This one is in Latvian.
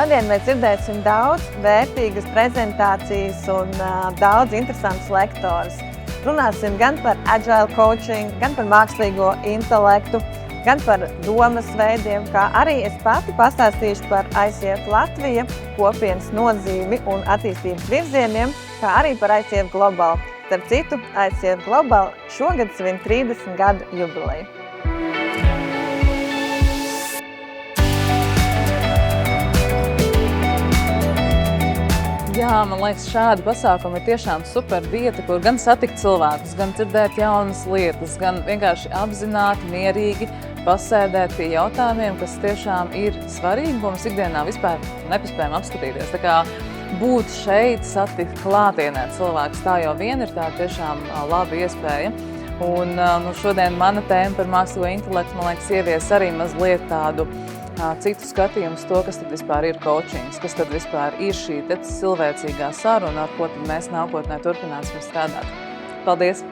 Šodien mēs dzirdēsim daudz vērtīgas prezentācijas un daudz interesantus lektorus. Runāsim gan par agile coaching, gan par mākslīgo intelektu, gan par domas veidiem, kā arī es pati pastāstīšu par ICF Latvija kopienas nozīmi un attīstības virzieniem, kā arī par ICF Global. Starp citu, ICF Global šogad svin 30 gadu jubileju. Jā, man liekas, šādi pasākumi ir tiešām super vieta, kur gan satikt cilvēkus, gan dzirdēt jaunas lietas, gan vienkārši apzināti, mierīgi pasēdēt pie jautājumiem, kas tiešām ir svarīgi, ko mēs ikdienā vispār nepaspējam apskatīties. Tā kā būt šeit, satikt klātienē cilvēkus, tā jau vien ir tā tiešām laba iespēja. Un šodien mana tēma par mākslīgo intelektu, man liekas, ievies arī mazliet tādu citu skatījumu uz to, kas tad vispār ir coachings, kas tad vispār ir šī cilvēcīgā saruna, ar ko tad mēs nākotnē turpināsim strādāt. Paldies!